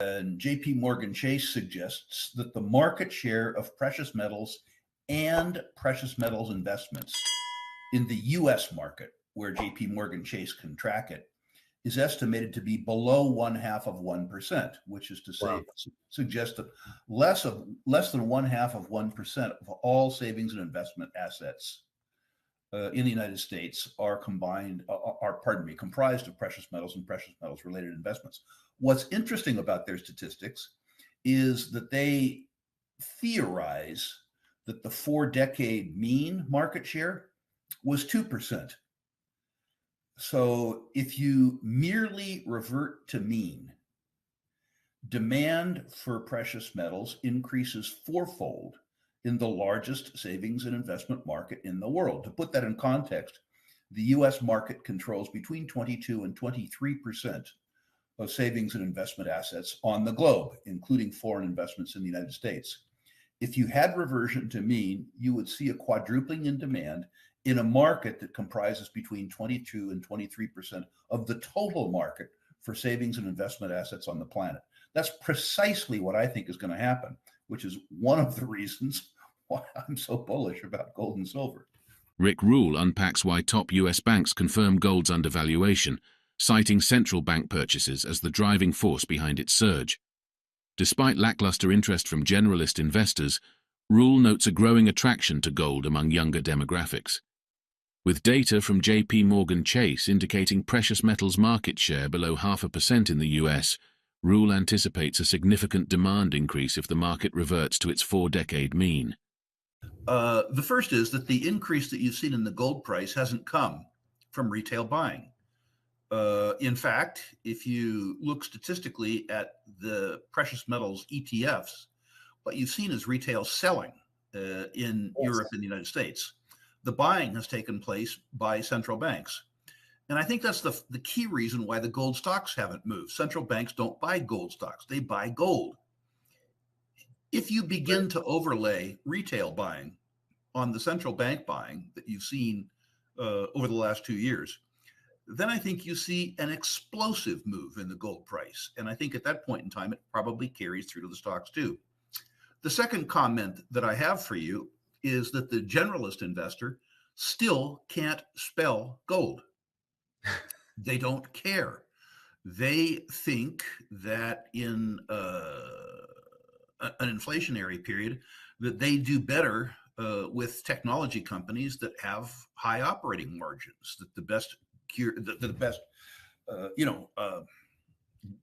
And JP Morgan Chase suggests that the market share of precious metals and precious metals investments in the US market, where JP Morgan Chase can track it, is estimated to be below 1/2%, which is to say, suggest that less than 1/2% of all savings and investment assets in the United States are comprised of precious metals and precious metals related investments. What's interesting about their statistics is that they theorize that the 4-decade mean market share was 2%. So if you merely revert to mean, demand for precious metals increases fourfold in the largest savings and investment market in the world. To put that in context, the US market controls between 22 and 23% of savings and investment assets on the globe, including foreign investments in the United States. If you had reversion to mean, you would see a quadrupling in demand in a market that comprises between 22 and 23% of the total market for savings and investment assets on the planet. That's precisely what I think is going to happen, which is one of the reasons why I'm so bullish about gold and silver. Rick Rule unpacks why top US banks confirm gold's undervaluation, citing central bank purchases as the driving force behind its surge. Despite lackluster interest from generalist investors, Rule notes a growing attraction to gold among younger demographics. With data from JP Morgan Chase indicating precious metals market share below 0.5% in the US, Rule anticipates a significant demand increase if the market reverts to its 4-decade mean. The first is that the increase that you've seen in the gold price hasn't come from retail buying. In fact, if you look statistically at the precious metals ETFs, what you've seen is retail selling in Europe and the United States. The buying has taken place by central banks. And I think that's the key reason why the gold stocks haven't moved. Central banks don't buy gold stocks, they buy gold. If you begin to overlay retail buying on the central bank buying that you've seen over the last 2 years, then I think you see an explosive move in the gold price. And I think at that point in time, it probably carries through to the stocks too. The second comment that I have for you is that the generalist investor still can't spell gold. They don't care. They think that in an inflationary period, that they do better with technology companies that have high operating margins, that the best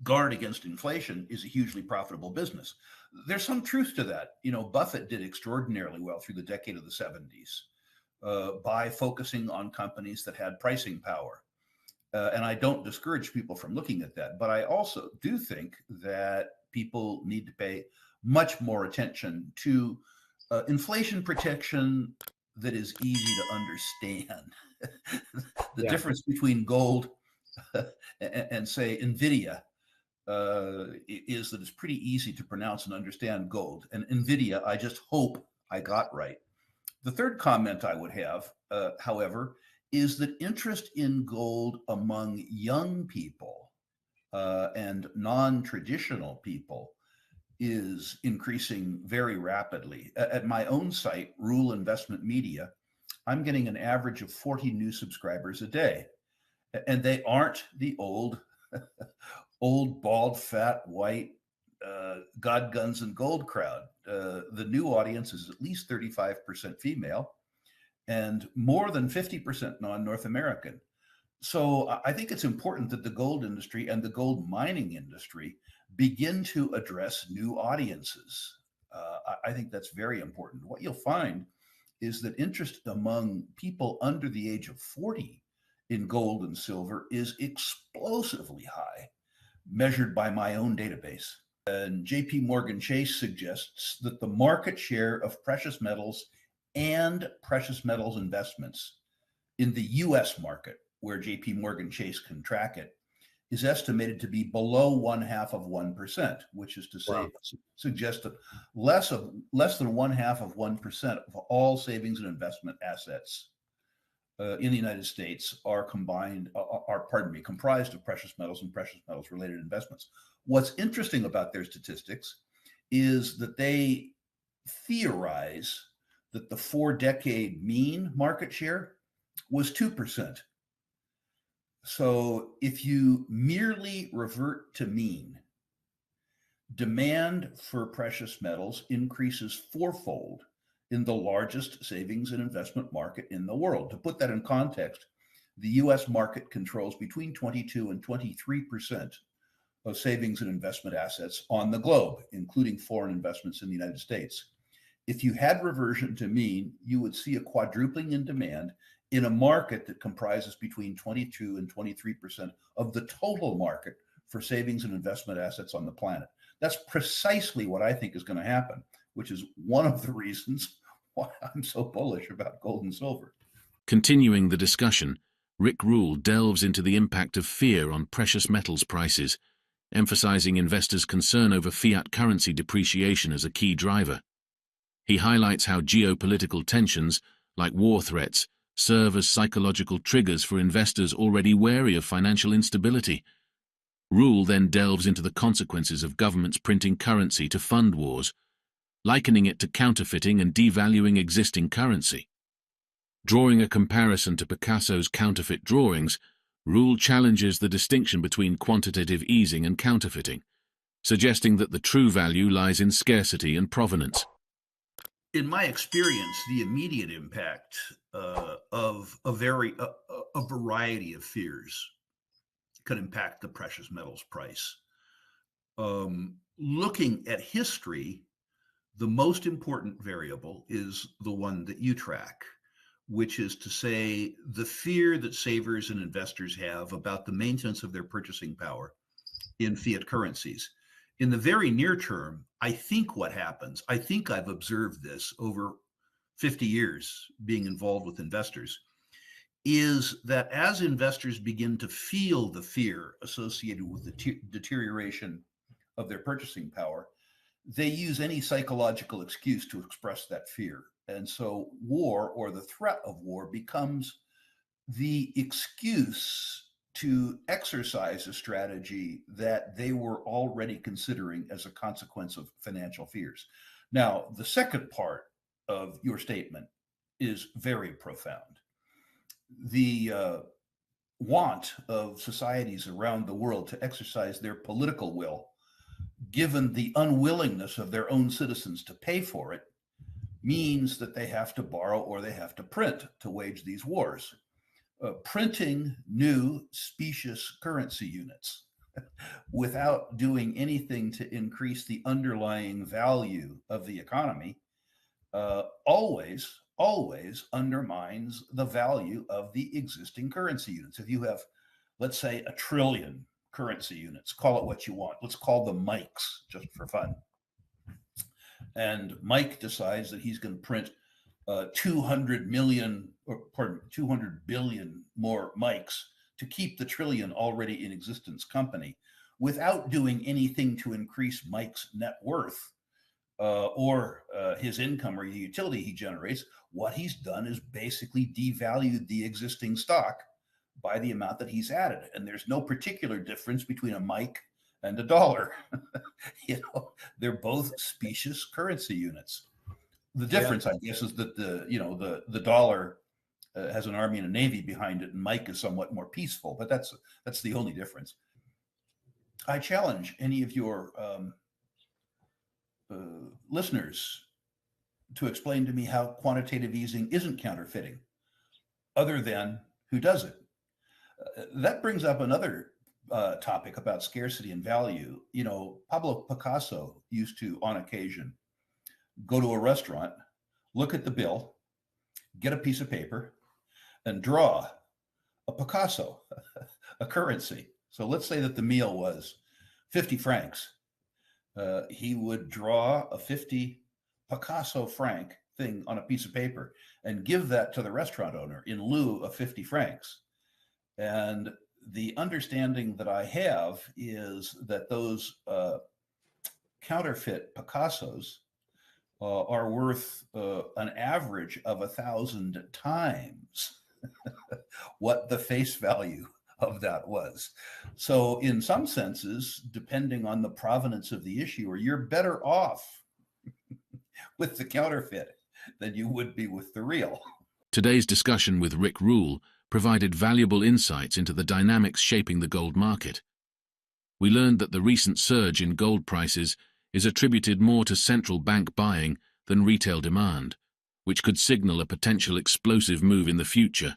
guard against inflation is a hugely profitable business. There's some truth to that. Buffett did extraordinarily well through the decade of the 70s by focusing on companies that had pricing power. And I don't discourage people from looking at that, but I also do think that people need to pay much more attention to inflation protection that is easy to understand. The difference between gold and say NVIDIA is that it's pretty easy to pronounce and understand gold. And NVIDIA, I just hope I got right. The third comment I would have, however, is that interest in gold among young people and non-traditional people is increasing very rapidly. At my own site, Rule Investment Media, I'm getting an average of 40 new subscribers a day. And they aren't the old, bald, fat, white, God, guns, and gold crowd. The new audience is at least 35% female and more than 50% non-North American. So I think it's important that the gold industry and the gold mining industry begin to address new audiences. I think that's very important. What you'll find is that interest among people under the age of 40 in gold and silver is explosively high, measured by my own database. And JP Morgan Chase suggests that the market share of precious metals and precious metals investments in the US market, where JP Morgan Chase can track it, is estimated to be below 1/2%, which is to say, suggest that less than 1/2% of all savings and investment assets in the United States are comprised of precious metals and precious metals related investments. What's interesting about their statistics is that they theorize that the 4-decade mean market share was 2%. So if you merely revert to mean, demand for precious metals increases fourfold in the largest savings and investment market in the world. To put that in context, the US market controls between 22 and 23% of savings and investment assets on the globe, including foreign investments in the United States. If you had reversion to mean, you would see a quadrupling in demand in a market that comprises between 22 and 23% of the total market for savings and investment assets on the planet. That's precisely what I think is going to happen, which is one of the reasons why I'm so bullish about gold and silver. Continuing the discussion, Rick Rule delves into the impact of fear on precious metals prices, emphasizing investors' concern over fiat currency depreciation as a key driver. He highlights how geopolitical tensions, like war threats, serve as psychological triggers for investors already wary of financial instability. Rule then delves into the consequences of governments printing currency to fund wars, likening it to counterfeiting and devaluing existing currency. Drawing a comparison to Picasso's counterfeit drawings, Rule challenges the distinction between quantitative easing and counterfeiting, suggesting that the true value lies in scarcity and provenance. In my experience, the immediate impact of a variety of fears can impact the precious metals price. Looking at history, the most important variable is the one that you track, which is to say the fear that savers and investors have about the maintenance of their purchasing power in fiat currencies. In the very near term, I think what happens, I think I've observed this over 50 years being involved with investors, is that as investors begin to feel the fear associated with the deterioration of their purchasing power, they use any psychological excuse to express that fear. And so war, or the threat of war, becomes the excuse to exercise a strategy that they were already considering as a consequence of financial fears. Now, the second part of your statement is very profound. The want of societies around the world to exercise their political will, given the unwillingness of their own citizens to pay for it, means that they have to borrow or they have to print to wage these wars. Printing new specious currency units without doing anything to increase the underlying value of the economy always undermines the value of the existing currency units. If you have, let's say, 1 trillion currency units, call it what you want. Let's call them Mikes just for fun. And Mike decides that he's going to print 200 billion more Mikes to keep the trillion already in existence company without doing anything to increase Mike's net worth or his income or the utility he generates. What he's done is basically devalued the existing stock by the amount that he's added. And there's no particular difference between a Mike and a dollar. They're both specious currency units. The difference, I guess, is that the dollar has an army and a navy behind it, and Mike is somewhat more peaceful. But that's the only difference. I challenge any of your listeners to explain to me how quantitative easing isn't counterfeiting, other than who does it. That brings up another topic about scarcity and value. Pablo Picasso used to, on occasion, go to a restaurant, look at the bill, get a piece of paper, and draw a Picasso, a currency. So let's say that the meal was 50 francs. He would draw a 50 Picasso franc thing on a piece of paper and give that to the restaurant owner in lieu of 50 francs. And the understanding that I have is that those counterfeit Picassos are worth an average of 1,000 times what the face value of that was. So, in some senses, depending on the provenance of the issuer, you're better off with the counterfeit than you would be with the real. Today's discussion with Rick Rule provided valuable insights into the dynamics shaping the gold market. We learned that the recent surge in gold prices is attributed more to central bank buying than retail demand, which could signal a potential explosive move in the future.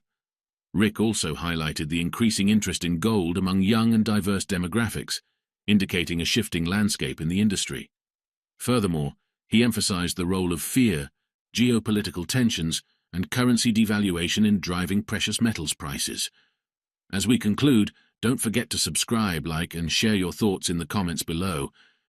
Rick also highlighted the increasing interest in gold among young and diverse demographics, indicating a shifting landscape in the industry. Furthermore, he emphasized the role of fear, geopolitical tensions, and currency devaluation in driving precious metals prices. As we conclude, don't forget to subscribe, like, and share your thoughts in the comments below.